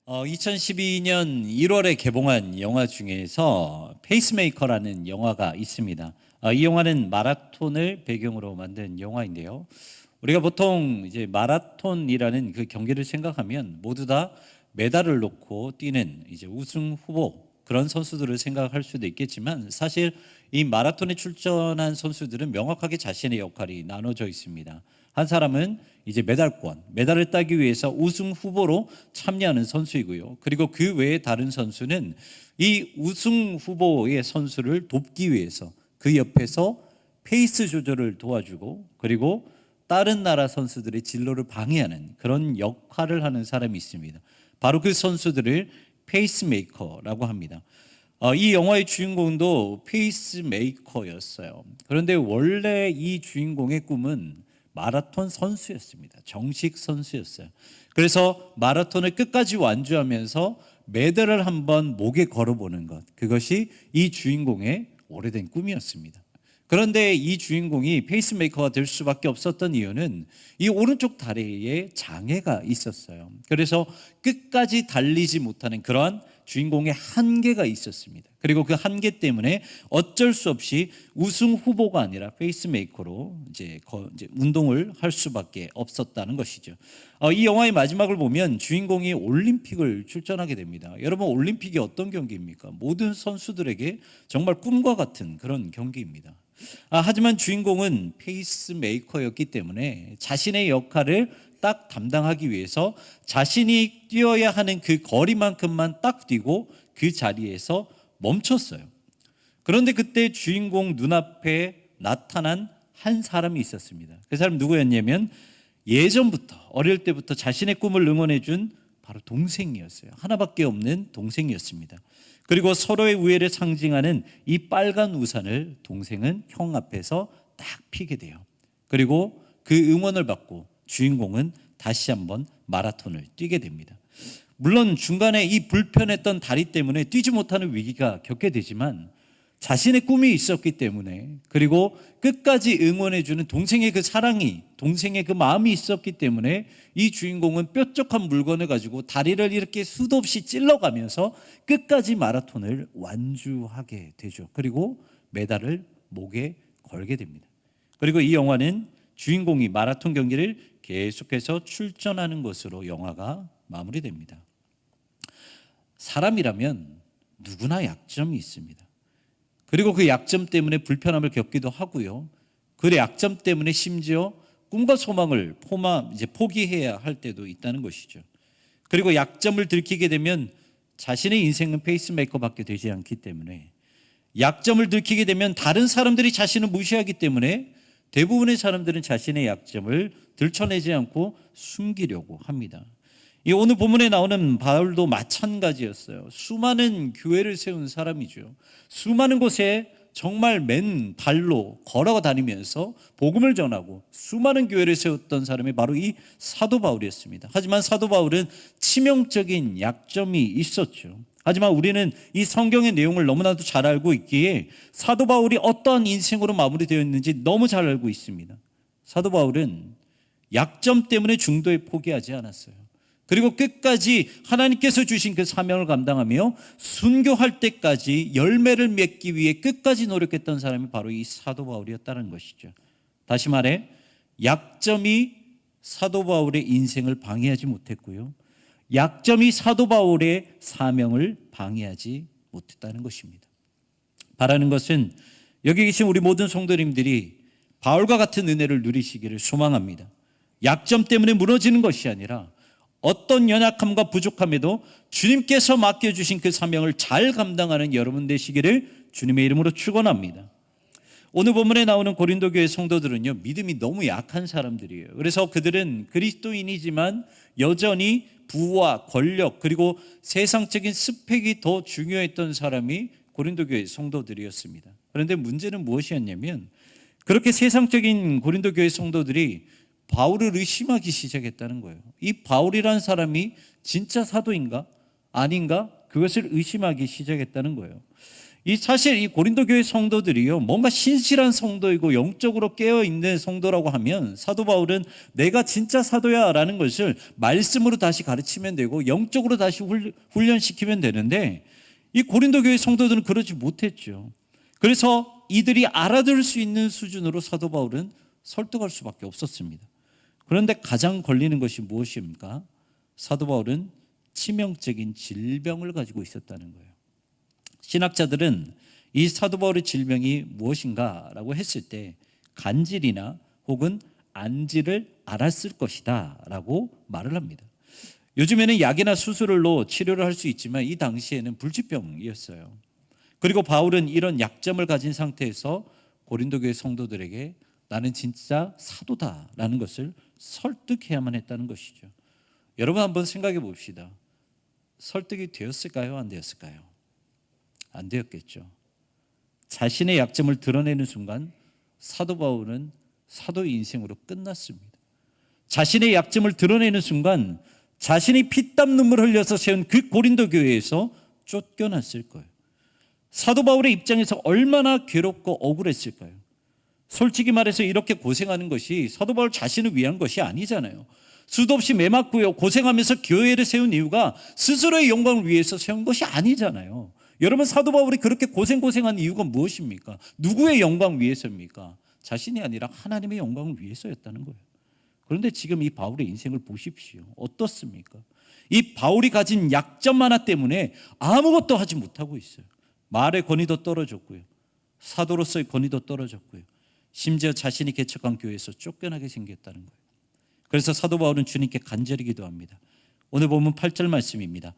2012년 1월에 개봉한 영화 중에서 페이스메이커라는 영화가 있습니다. 이 영화는 마라톤을 배경으로 만든 영화인데요. 우리가 보통 이제 마라톤이라는 그 경기를 생각하면 모두 다 메달을 놓고 뛰는 이제 우승 후보 그런 선수들을 생각할 수도 있겠지만 사실 이 마라톤에 출전한 선수들은 명확하게 자신의 역할이 나눠져 있습니다. 한 사람은 이제 메달을 따기 위해서 우승 후보로 참여하는 선수이고요. 그리고 그 외에 다른 선수는 이 우승 후보의 선수를 돕기 위해서 그 옆에서 페이스 조절을 도와주고 그리고 다른 나라 선수들의 진로를 방해하는 그런 역할을 하는 사람이 있습니다. 바로 그 선수들을 페이스메이커라고 합니다. 이 영화의 주인공도 페이스메이커였어요. 그런데 원래 이 주인공의 꿈은 마라톤 선수였습니다. 정식 선수였어요. 그래서 마라톤을 끝까지 완주하면서 메달을 한번 목에 걸어보는 것, 그것이 이 주인공의 오래된 꿈이었습니다. 그런데 이 주인공이 페이스메이커가 될 수밖에 없었던 이유는 이 오른쪽 다리에 장애가 있었어요. 그래서 끝까지 달리지 못하는 그러한 주인공의 한계가 있었습니다. 그리고 그 한계 때문에 어쩔 수 없이 우승 후보가 아니라 페이스메이커로 이제 운동을 할 수밖에 없었다는 것이죠. 이 영화의 마지막을 보면 주인공이 올림픽을 출전하게 됩니다. 여러분, 올림픽이 어떤 경기입니까? 모든 선수들에게 정말 꿈과 같은 그런 경기입니다. 하지만 주인공은 페이스메이커였기 때문에 자신의 역할을 딱 담당하기 위해서 자신이 뛰어야 하는 그 거리만큼만 딱 뛰고 그 자리에서 멈췄어요. 그런데 그때 주인공 눈앞에 나타난 한 사람이 있었습니다. 그 사람 누구였냐면 예전부터 어릴 때부터 자신의 꿈을 응원해 준 바로 동생이었어요. 하나밖에 없는 동생이었습니다. 그리고 서로의 우애를 상징하는 이 빨간 우산을 동생은 형 앞에서 딱 피게 돼요. 그리고 그 응원을 받고 주인공은 다시 한번 마라톤을 뛰게 됩니다. 물론 중간에 이 불편했던 다리 때문에 뛰지 못하는 위기가 겪게 되지만 자신의 꿈이 있었기 때문에 그리고 끝까지 응원해주는 동생의 그 사랑이, 동생의 그 마음이 있었기 때문에 이 주인공은 뾰족한 물건을 가지고 다리를 이렇게 수도 없이 찔러가면서 끝까지 마라톤을 완주하게 되죠. 그리고 메달을 목에 걸게 됩니다. 그리고 이 영화는 주인공이 마라톤 경기를 계속해서 출전하는 것으로 영화가 마무리됩니다. 사람이라면 누구나 약점이 있습니다. 그리고 그 약점 때문에 불편함을 겪기도 하고요. 그 약점 때문에 심지어 꿈과 소망을 포기해야 할 때도 있다는 것이죠. 그리고 약점을 들키게 되면 자신의 인생은 페이스메이커밖에 되지 않기 때문에 약점을 들키게 되면 다른 사람들이 자신을 무시하기 때문에 대부분의 사람들은 자신의 약점을 들춰내지 않고 숨기려고 합니다. 오늘 본문에 나오는 바울도 마찬가지였어요. 수많은 교회를 세운 사람이죠. 수많은 곳에 정말 맨발로 걸어 다니면서 복음을 전하고 수많은 교회를 세웠던 사람이 바로 이 사도 바울이었습니다. 하지만 사도 바울은 치명적인 약점이 있었죠. 하지만 우리는 이 성경의 내용을 너무나도 잘 알고 있기에 사도 바울이 어떠한 인생으로 마무리되어 있는지 너무 잘 알고 있습니다. 사도 바울은 약점 때문에 중도에 포기하지 않았어요. 그리고 끝까지 하나님께서 주신 그 사명을 감당하며 순교할 때까지 열매를 맺기 위해 끝까지 노력했던 사람이 바로 이 사도 바울이었다는 것이죠. 다시 말해 약점이 사도 바울의 인생을 방해하지 못했고요. 약점이 사도 바울의 사명을 방해하지 못했다는 것입니다. 바라는 것은 여기 계신 우리 모든 성도님들이 바울과 같은 은혜를 누리시기를 소망합니다. 약점 때문에 무너지는 것이 아니라 어떤 연약함과 부족함에도 주님께서 맡겨주신 그 사명을 잘 감당하는 여러분 되시기를 주님의 이름으로 축원합니다. 오늘 본문에 나오는 고린도 교회 성도들은요, 믿음이 너무 약한 사람들이에요. 그래서 그들은 그리스도인이지만 여전히 부와 권력 그리고 세상적인 스펙이 더 중요했던 사람이 고린도 교회 성도들이었습니다. 그런데 문제는 무엇이었냐면 그렇게 세상적인 고린도 교회 성도들이 바울을 의심하기 시작했다는 거예요. 이 바울이라는 사람이 진짜 사도인가? 아닌가? 그것을 의심하기 시작했다는 거예요. 사실 이 고린도 교회 성도들이요, 뭔가 신실한 성도이고 영적으로 깨어 있는 성도라고 하면 사도 바울은 내가 진짜 사도야라는 것을 말씀으로 다시 가르치면 되고 영적으로 다시 훈련시키면 되는데, 이 고린도 교회 성도들은 그러지 못했죠. 그래서 이들이 알아들을 수 있는 수준으로 사도 바울은 설득할 수밖에 없었습니다. 그런데 가장 걸리는 것이 무엇입니까? 사도 바울은 치명적인 질병을 가지고 있었다는 거예요. 신학자들은 이 사도 바울의 질병이 무엇인가라고 했을 때 간질이나 혹은 안질을 앓았을 것이다 라고 말을 합니다. 요즘에는 약이나 수술로 치료를 할 수 있지만 이 당시에는 불치병이었어요. 그리고 바울은 이런 약점을 가진 상태에서 고린도 교회 성도들에게 나는 진짜 사도다라는 것을 설득해야만 했다는 것이죠. 여러분 한번 생각해 봅시다. 설득이 되었을까요? 안 되었을까요? 안 되었겠죠. 자신의 약점을 드러내는 순간 사도 바울은 사도의 인생으로 끝났습니다. 자신의 약점을 드러내는 순간 자신이 피땀 눈물 흘려서 세운 그 고린도 교회에서 쫓겨났을 거예요. 사도 바울의 입장에서 얼마나 괴롭고 억울했을까요? 솔직히 말해서 이렇게 고생하는 것이 사도 바울 자신을 위한 것이 아니잖아요. 수도 없이 매 맞고요, 고생하면서 교회를 세운 이유가 스스로의 영광을 위해서 세운 것이 아니잖아요. 여러분, 사도 바울이 그렇게 고생한 이유가 무엇입니까? 누구의 영광 위해서입니까? 자신이 아니라 하나님의 영광을 위해서였다는 거예요. 그런데 지금 이 바울의 인생을 보십시오. 어떻습니까? 이 바울이 가진 약점 하나 때문에 아무것도 하지 못하고 있어요. 말의 권위도 떨어졌고요, 사도로서의 권위도 떨어졌고요, 심지어 자신이 개척한 교회에서 쫓겨나게 생겼다는 거예요. 그래서 사도 바울은 주님께 간절히 기도합니다. 오늘 보면 8절 말씀입니다.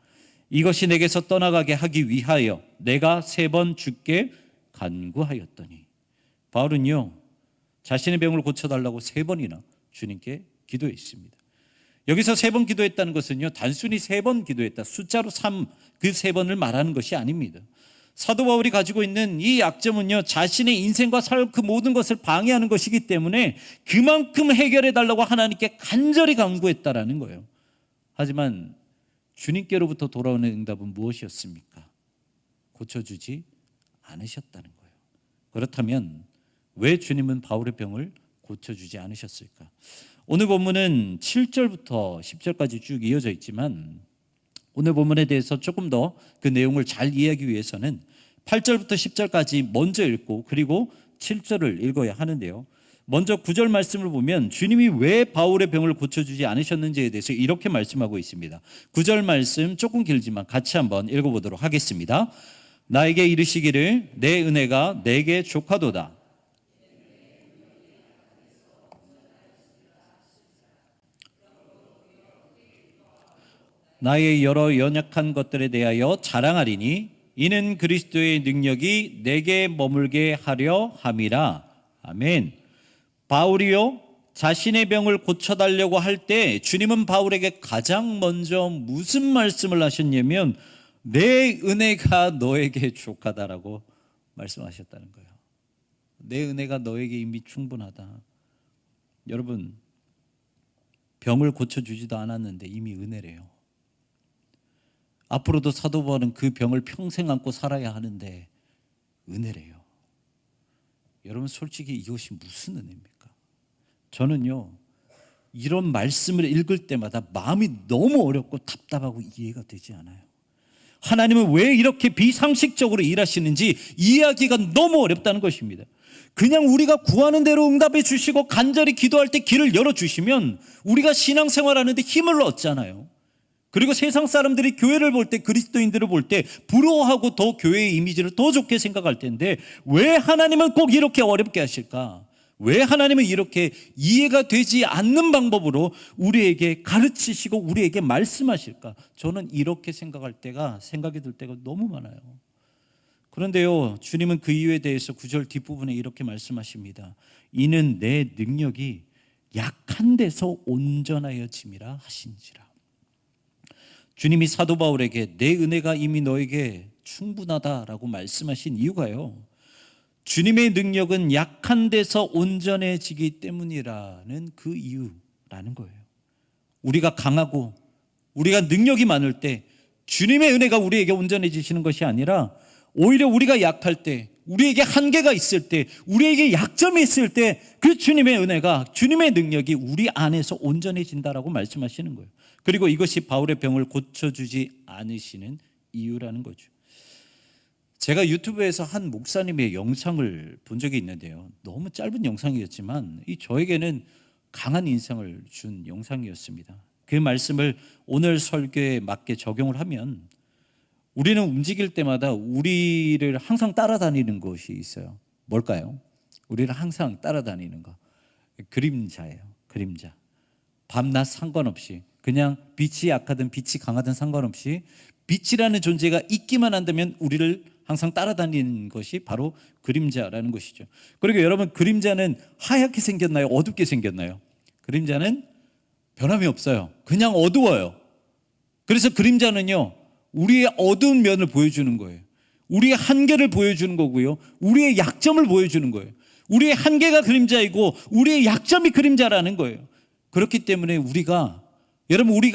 이것이 내게서 떠나가게 하기 위하여 내가 3번 주께 간구하였더니. 바울은요, 자신의 병을 고쳐달라고 3번이나 주님께 기도했습니다. 여기서 3번 기도했다는 것은요, 단순히 3번 기도했다, 숫자로 3, 그 3번을 말하는 것이 아닙니다. 사도 바울이 가지고 있는 이 약점은요, 자신의 인생과 삶 그 모든 것을 방해하는 것이기 때문에 그만큼 해결해 달라고 하나님께 간절히 간구했다라는 거예요. 하지만 주님께로부터 돌아오는 응답은 무엇이었습니까? 고쳐주지 않으셨다는 거예요. 그렇다면 왜 주님은 바울의 병을 고쳐주지 않으셨을까? 오늘 본문은 7절부터 10절까지 쭉 이어져 있지만 오늘 본문에 대해서 조금 더 그 내용을 잘 이해하기 위해서는 8절부터 10절까지 먼저 읽고 그리고 7절을 읽어야 하는데요. 먼저 9절 말씀을 보면 주님이 왜 바울의 병을 고쳐주지 않으셨는지에 대해서 이렇게 말씀하고 있습니다. 9절 말씀 조금 길지만 같이 한번 읽어보도록 하겠습니다. 나에게 이르시기를 내 은혜가 내게 족하도다. 나의 여러 연약한 것들에 대하여 자랑하리니 이는 그리스도의 능력이 내게 머물게 하려 함이라. 아멘. 바울이요, 자신의 병을 고쳐달라고 할 때 주님은 바울에게 가장 먼저 무슨 말씀을 하셨냐면 내 은혜가 너에게 족하다라고 말씀하셨다는 거예요. 내 은혜가 너에게 이미 충분하다. 여러분, 병을 고쳐주지도 않았는데 이미 은혜래요. 앞으로도 사도 바울은 그 병을 평생 안고 살아야 하는데 은혜래요. 여러분, 솔직히 이것이 무슨 은혜입니까? 저는요, 이런 말씀을 읽을 때마다 마음이 너무 어렵고 답답하고 이해가 되지 않아요. 하나님은 왜 이렇게 비상식적으로 일하시는지 이해하기가 너무 어렵다는 것입니다. 그냥 우리가 구하는 대로 응답해 주시고 간절히 기도할 때 길을 열어주시면 우리가 신앙생활하는데 힘을 얻잖아요. 그리고 세상 사람들이 교회를 볼 때, 그리스도인들을 볼 때 부러워하고 더 교회의 이미지를 더 좋게 생각할 텐데 왜 하나님은 꼭 이렇게 어렵게 하실까? 왜 하나님은 이렇게 이해가 되지 않는 방법으로 우리에게 가르치시고 우리에게 말씀하실까? 저는 이렇게 생각이 들 때가 너무 많아요. 그런데요, 주님은 그 이유에 대해서 9절 뒷부분에 이렇게 말씀하십니다. 이는 내 능력이 약한 데서 온전하여짐이라 하신지라. 주님이 사도 바울에게 내 은혜가 이미 너에게 충분하다라고 말씀하신 이유가요, 주님의 능력은 약한 데서 온전해지기 때문이라는 그 이유라는 거예요. 우리가 강하고 우리가 능력이 많을 때 주님의 은혜가 우리에게 온전해지시는 것이 아니라 오히려 우리가 약할 때, 우리에게 한계가 있을 때, 우리에게 약점이 있을 때 그 주님의 은혜가, 주님의 능력이 우리 안에서 온전해진다라고 말씀하시는 거예요. 그리고 이것이 바울의 병을 고쳐주지 않으시는 이유라는 거죠. 제가 유튜브에서 한 목사님의 영상을 본 적이 있는데요. 너무 짧은 영상이었지만 저에게는 강한 인상을 준 영상이었습니다. 그 말씀을 오늘 설교에 맞게 적용을 하면 우리는 움직일 때마다 우리를 항상 따라다니는 것이 있어요. 뭘까요? 우리를 항상 따라다니는 거. 그림자예요. 그림자. 밤낮 상관없이, 그냥 빛이 약하든 빛이 강하든 상관없이 빛이라는 존재가 있기만 한다면 우리를 항상 따라다니는 것이 바로 그림자라는 것이죠. 그리고 여러분, 그림자는 하얗게 생겼나요? 어둡게 생겼나요? 그림자는 변함이 없어요. 그냥 어두워요. 그래서 그림자는요, 우리의 어두운 면을 보여주는 거예요. 우리의 한계를 보여주는 거고요, 우리의 약점을 보여주는 거예요. 우리의 한계가 그림자이고 우리의 약점이 그림자라는 거예요. 그렇기 때문에 우리가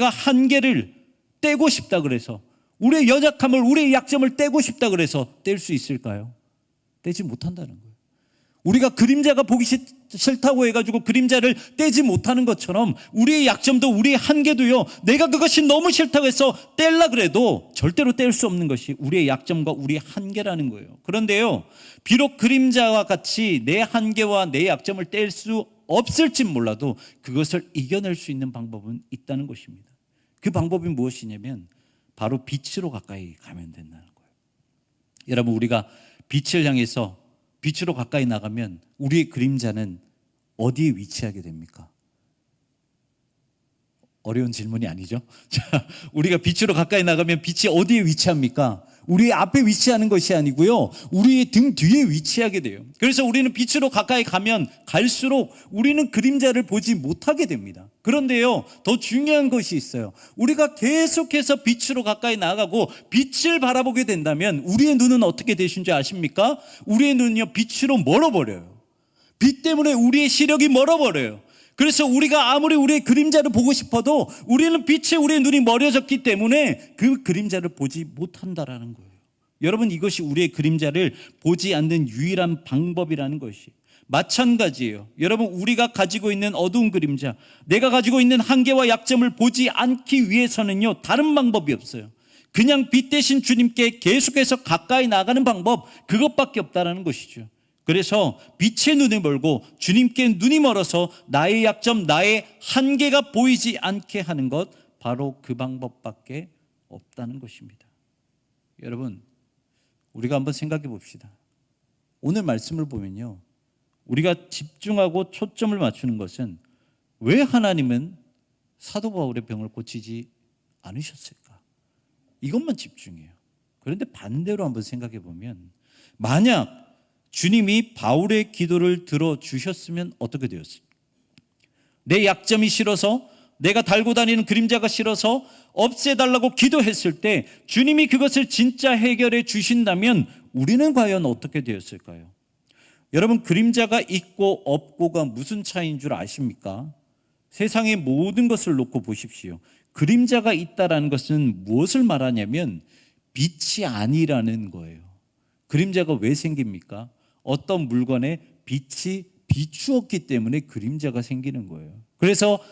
한계를 떼고 싶다 그래서, 우리의 연약함을, 우리의 약점을 떼고 싶다 그래서 뗄 수 있을까요? 떼지 못한다는 거예요. 우리가 그림자가 보기 싫다고 해가지고 그림자를 떼지 못하는 것처럼 우리의 약점도, 우리의 한계도요, 내가 그것이 너무 싫다고 해서 떼려 그래도 절대로 뗄 수 없는 것이 우리의 약점과 우리의 한계라는 거예요. 그런데요, 비록 그림자와 같이 내 한계와 내 약점을 뗄 수 없을진 몰라도 그것을 이겨낼 수 있는 방법은 있다는 것입니다. 그 방법이 무엇이냐면 바로 빛으로 가까이 가면 된다는 거예요. 여러분, 우리가 빛을 향해서 빛으로 가까이 나가면 우리의 그림자는 어디에 위치하게 됩니까? 어려운 질문이 아니죠? 자, 우리가 빛으로 가까이 나가면 빛이 어디에 위치합니까? 우리의 앞에 위치하는 것이 아니고요, 우리의 등 뒤에 위치하게 돼요. 그래서 우리는 빛으로 가까이 가면 갈수록 우리는 그림자를 보지 못하게 됩니다. 그런데요, 더 중요한 것이 있어요. 우리가 계속해서 빛으로 가까이 나가고 빛을 바라보게 된다면 우리의 눈은 어떻게 되신 줄 아십니까? 우리의 눈은요, 빛으로 멀어버려요. 빛 때문에 우리의 시력이 멀어버려요. 그래서 우리가 아무리 우리의 그림자를 보고 싶어도 우리는 빛에 우리의 눈이 멀어졌기 때문에 그 그림자를 보지 못한다라는 거예요. 여러분, 이것이 우리의 그림자를 보지 않는 유일한 방법이라는 것이 마찬가지예요. 여러분, 우리가 가지고 있는 어두운 그림자, 내가 가지고 있는 한계와 약점을 보지 않기 위해서는요, 다른 방법이 없어요. 그냥 빛 대신 주님께 계속해서 가까이 나가는 방법, 그것밖에 없다는 것이죠. 그래서 빛의 눈이 멀고 주님께 눈이 멀어서 나의 약점, 나의 한계가 보이지 않게 하는 것, 바로 그 방법밖에 없다는 것입니다. 여러분, 우리가 한번 생각해 봅시다. 오늘 말씀을 보면요, 우리가 집중하고 초점을 맞추는 것은 왜 하나님은 사도 바울의 병을 고치지 않으셨을까? 이것만 집중해요. 그런데 반대로 한번 생각해 보면, 만약 주님이 바울의 기도를 들어주셨으면 어떻게 되었을까? 내 약점이 싫어서, 내가 달고 다니는 그림자가 싫어서 없애달라고 기도했을 때 주님이 그것을 진짜 해결해 주신다면 우리는 과연 어떻게 되었을까요? 여러분, 그림자가 있고 없고가 무슨 차이인 줄 아십니까? 세상의 모든 것을 놓고 보십시오. 그림자가 있다라는 것은 무엇을 말하냐면 빛이 아니라는 거예요. 그림자가 왜 생깁니까? 어떤 물건에 빛이 비추었기 때문에 그림자가 생기는 거예요. 그래서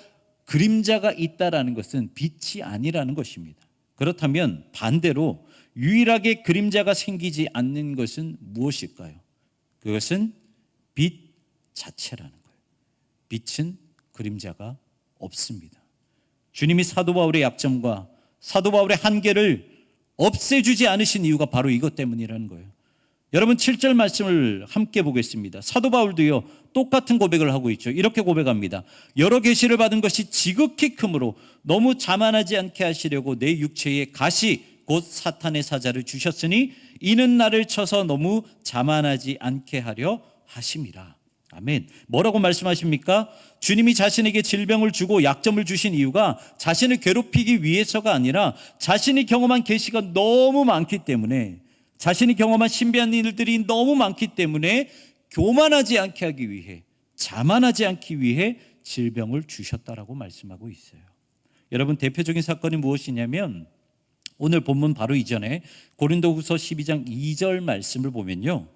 그림자가 있다라는 것은 빛이 아니라는 것입니다. 그렇다면 반대로 유일하게 그림자가 생기지 않는 것은 무엇일까요? 그것은 빛 자체라는 거예요. 빛은 그림자가 없습니다. 주님이 사도 바울의 약점과 사도 바울의 한계를 없애주지 않으신 이유가 바로 이것 때문이라는 거예요. 여러분, 7절 말씀을 함께 보겠습니다. 사도 바울도요, 똑같은 고백을 하고 있죠. 이렇게 고백합니다. 여러 계시를 받은 것이 지극히 크므로 너무 자만하지 않게 하시려고 내 육체에 가시 곧 사탄의 사자를 주셨으니 이는 나를 쳐서 너무 자만하지 않게 하려 하심이라. 아멘. 뭐라고 말씀하십니까? 주님이 자신에게 질병을 주고 약점을 주신 이유가 자신을 괴롭히기 위해서가 아니라 자신이 경험한 계시가 너무 많기 때문에, 자신이 경험한 신비한 일들이 너무 많기 때문에 교만하지 않게 하기 위해, 자만하지 않기 위해 질병을 주셨다라고 말씀하고 있어요. 여러분, 대표적인 사건이 무엇이냐면 오늘 본문 바로 이전에 고린도후서 12장 2절 말씀을 보면요,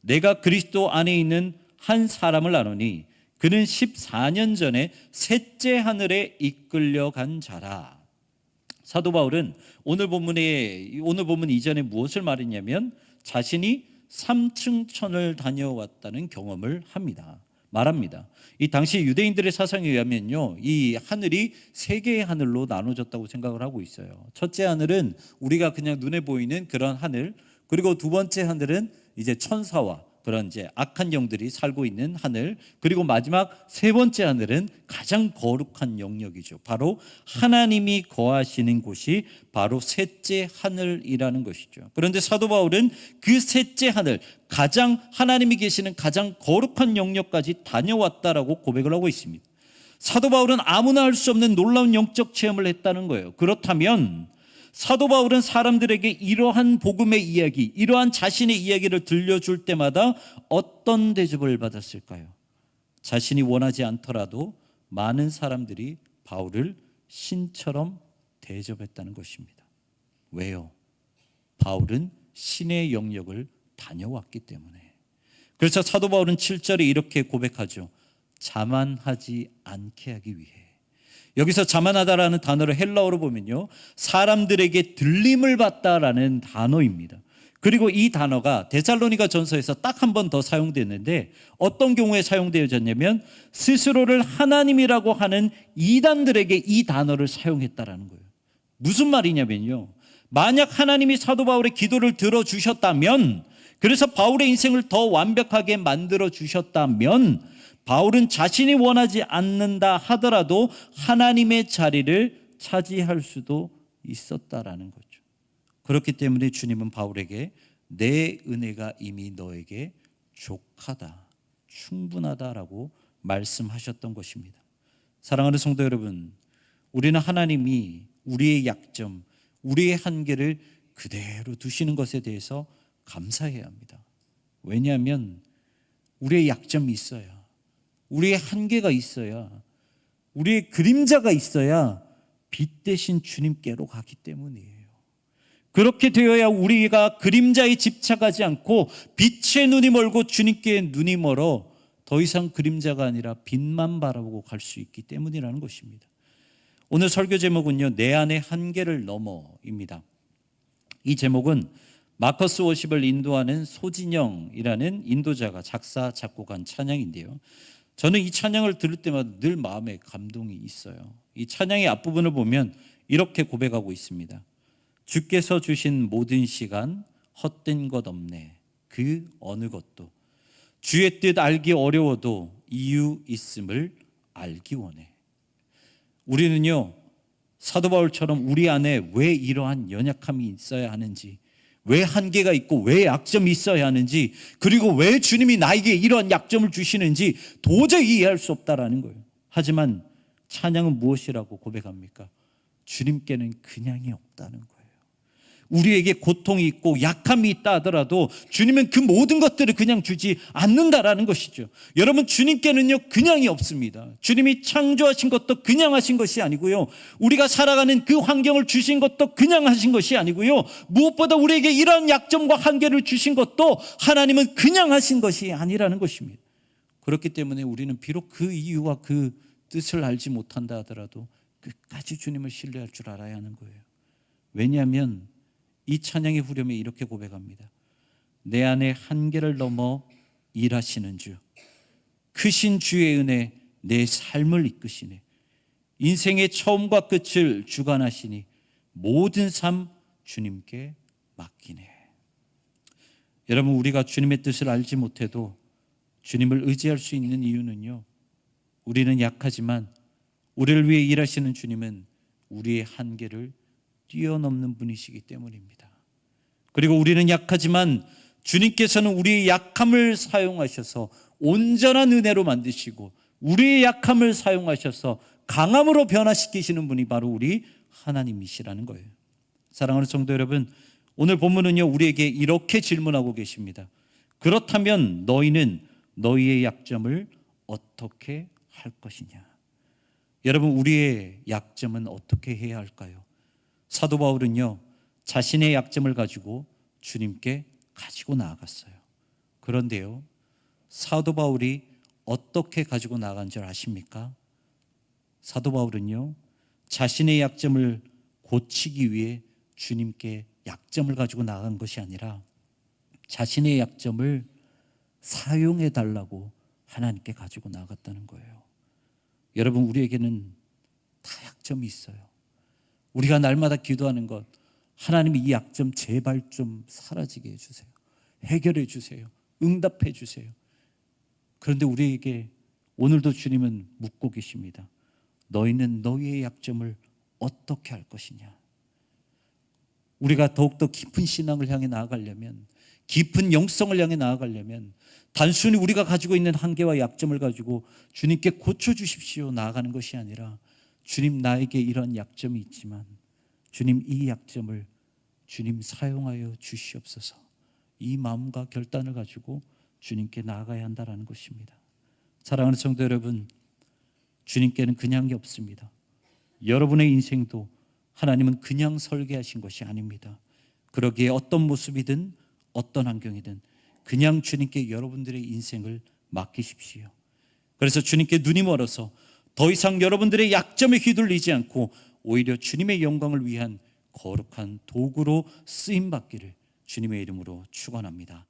내가 그리스도 안에 있는 한 사람을 아노니 그는 14년 전에 셋째 하늘에 이끌려간 자라. 사도 바울은 오늘 본문 이전에 무엇을 말했냐면 자신이 3층 천을 다녀왔다는 경험을 말합니다. 이 당시 유대인들의 사상에 의하면요, 이 하늘이 세 개의 하늘로 나눠졌다고 생각을 하고 있어요. 첫째 하늘은 우리가 그냥 눈에 보이는 그런 하늘, 그리고 두 번째 하늘은 이제 천사와 그런 이제 악한 영들이 살고 있는 하늘, 그리고 마지막 세 번째 하늘은 가장 거룩한 영역이죠. 바로 하나님이 거하시는 곳이 바로 셋째 하늘이라는 것이죠. 그런데 사도 바울은 그 셋째 하늘, 하나님이 계시는 가장 거룩한 영역까지 다녀왔다라고 고백을 하고 있습니다. 사도 바울은 아무나 할 수 없는 놀라운 영적 체험을 했다는 거예요. 그렇다면 사도 바울은 사람들에게 이러한 복음의 이야기, 이러한 자신의 이야기를 들려줄 때마다 어떤 대접을 받았을까요? 자신이 원하지 않더라도 많은 사람들이 바울을 신처럼 대접했다는 것입니다. 왜요? 바울은 신의 영역을 다녀왔기 때문에. 그래서 사도 바울은 7절에 이렇게 고백하죠. 자만하지 않게 하기 위해. 여기서 자만하다라는 단어를 헬라어로 보면요, 사람들에게 들림을 받다라는 단어입니다. 그리고 이 단어가 데살로니가 전서에서 딱 한 번 더 사용됐는데 어떤 경우에 사용되어졌냐면 스스로를 하나님이라고 하는 이단들에게 이 단어를 사용했다라는 거예요. 무슨 말이냐면요, 만약 하나님이 사도 바울의 기도를 들어주셨다면, 그래서 바울의 인생을 더 완벽하게 만들어 주셨다면 바울은 자신이 원하지 않는다 하더라도 하나님의 자리를 차지할 수도 있었다라는 거죠. 그렇기 때문에 주님은 바울에게 내 은혜가 이미 너에게 족하다, 충분하다라고 말씀하셨던 것입니다. 사랑하는 성도 여러분, 우리는 하나님이 우리의 약점, 우리의 한계를 그대로 두시는 것에 대해서 감사해야 합니다. 왜냐하면 우리의 약점이 있어야, 우리의 한계가 있어야, 우리의 그림자가 있어야 빛 대신 주님께로 가기 때문이에요. 그렇게 되어야 우리가 그림자에 집착하지 않고 빛의 눈이 멀고 주님께 눈이 멀어 더 이상 그림자가 아니라 빛만 바라보고 갈 수 있기 때문이라는 것입니다. 오늘 설교 제목은요, 내 안의 한계를 넘어입니다. 이 제목은 마커스 워십을 인도하는 소진영이라는 인도자가 작사 작곡한 찬양인데요, 저는 이 찬양을 들을 때마다 늘 마음에 감동이 있어요. 이 찬양의 앞부분을 보면 이렇게 고백하고 있습니다. 주께서 주신 모든 시간 헛된 것 없네, 그 어느 것도. 주의 뜻 알기 어려워도 이유 있음을 알기 원해. 우리는요, 사도 바울처럼 우리 안에 왜 이러한 연약함이 있어야 하는지, 왜 한계가 있고 왜 약점이 있어야 하는지, 그리고 왜 주님이 나에게 이러한 약점을 주시는지 도저히 이해할 수 없다라는 거예요. 하지만 찬양은 무엇이라고 고백합니까? 주님께는 그냥이 없다는 거예요. 우리에게 고통이 있고 약함이 있다 하더라도 주님은 그 모든 것들을 그냥 주지 않는다라는 것이죠. 여러분, 주님께는요 그냥이 없습니다. 주님이 창조하신 것도 그냥 하신 것이 아니고요, 우리가 살아가는 그 환경을 주신 것도 그냥 하신 것이 아니고요, 무엇보다 우리에게 이런 약점과 한계를 주신 것도 하나님은 그냥 하신 것이 아니라는 것입니다. 그렇기 때문에 우리는 비록 그 이유와 그 뜻을 알지 못한다 하더라도 끝까지 주님을 신뢰할 줄 알아야 하는 거예요. 왜냐하면 이 찬양의 후렴에 이렇게 고백합니다. 내 안에 한계를 넘어 일하시는 주, 크신 주의 은혜 내 삶을 이끄시네. 인생의 처음과 끝을 주관하시니 모든 삶 주님께 맡기네. 여러분, 우리가 주님의 뜻을 알지 못해도 주님을 의지할 수 있는 이유는요, 우리는 약하지만 우리를 위해 일하시는 주님은 우리의 한계를 뛰어넘는 분이시기 때문입니다. 그리고 우리는 약하지만 주님께서는 우리의 약함을 사용하셔서 온전한 은혜로 만드시고 우리의 약함을 사용하셔서 강함으로 변화시키시는 분이 바로 우리 하나님이시라는 거예요. 사랑하는 성도 여러분, 오늘 본문은요 우리에게 이렇게 질문하고 계십니다. 그렇다면 너희는 너희의 약점을 어떻게 할 것이냐? 여러분, 우리의 약점은 어떻게 해야 할까요? 사도 바울은요 자신의 약점을 가지고 주님께 가지고 나아갔어요. 그런데요, 사도 바울이 어떻게 가지고 나간 줄 아십니까? 사도 바울은요, 자신의 약점을 고치기 위해 주님께 약점을 가지고 나간 것이 아니라 자신의 약점을 사용해 달라고 하나님께 가지고 나갔다는 거예요. 여러분, 우리에게는 다 약점이 있어요. 우리가 날마다 기도하는 것, 하나님 이 약점 제발 좀 사라지게 해주세요. 해결해 주세요. 응답해 주세요. 그런데 우리에게 오늘도 주님은 묻고 계십니다. 너희는 너희의 약점을 어떻게 할 것이냐? 우리가 더욱더 깊은 신앙을 향해 나아가려면, 깊은 영성을 향해 나아가려면 단순히 우리가 가지고 있는 한계와 약점을 가지고 주님께 고쳐주십시오 나아가는 것이 아니라, 주님 나에게 이런 약점이 있지만 주님 이 약점을 주님 사용하여 주시옵소서, 이 마음과 결단을 가지고 주님께 나아가야 한다는 것입니다. 사랑하는 성도 여러분, 주님께는 그냥 게 없습니다. 여러분의 인생도 하나님은 그냥 설계하신 것이 아닙니다. 그러기에 어떤 모습이든 어떤 환경이든 그냥 주님께 여러분들의 인생을 맡기십시오. 그래서 주님께 눈이 멀어서 더 이상 여러분들의 약점에 휘둘리지 않고 오히려 주님의 영광을 위한 거룩한 도구로 쓰임받기를 주님의 이름으로 축원합니다.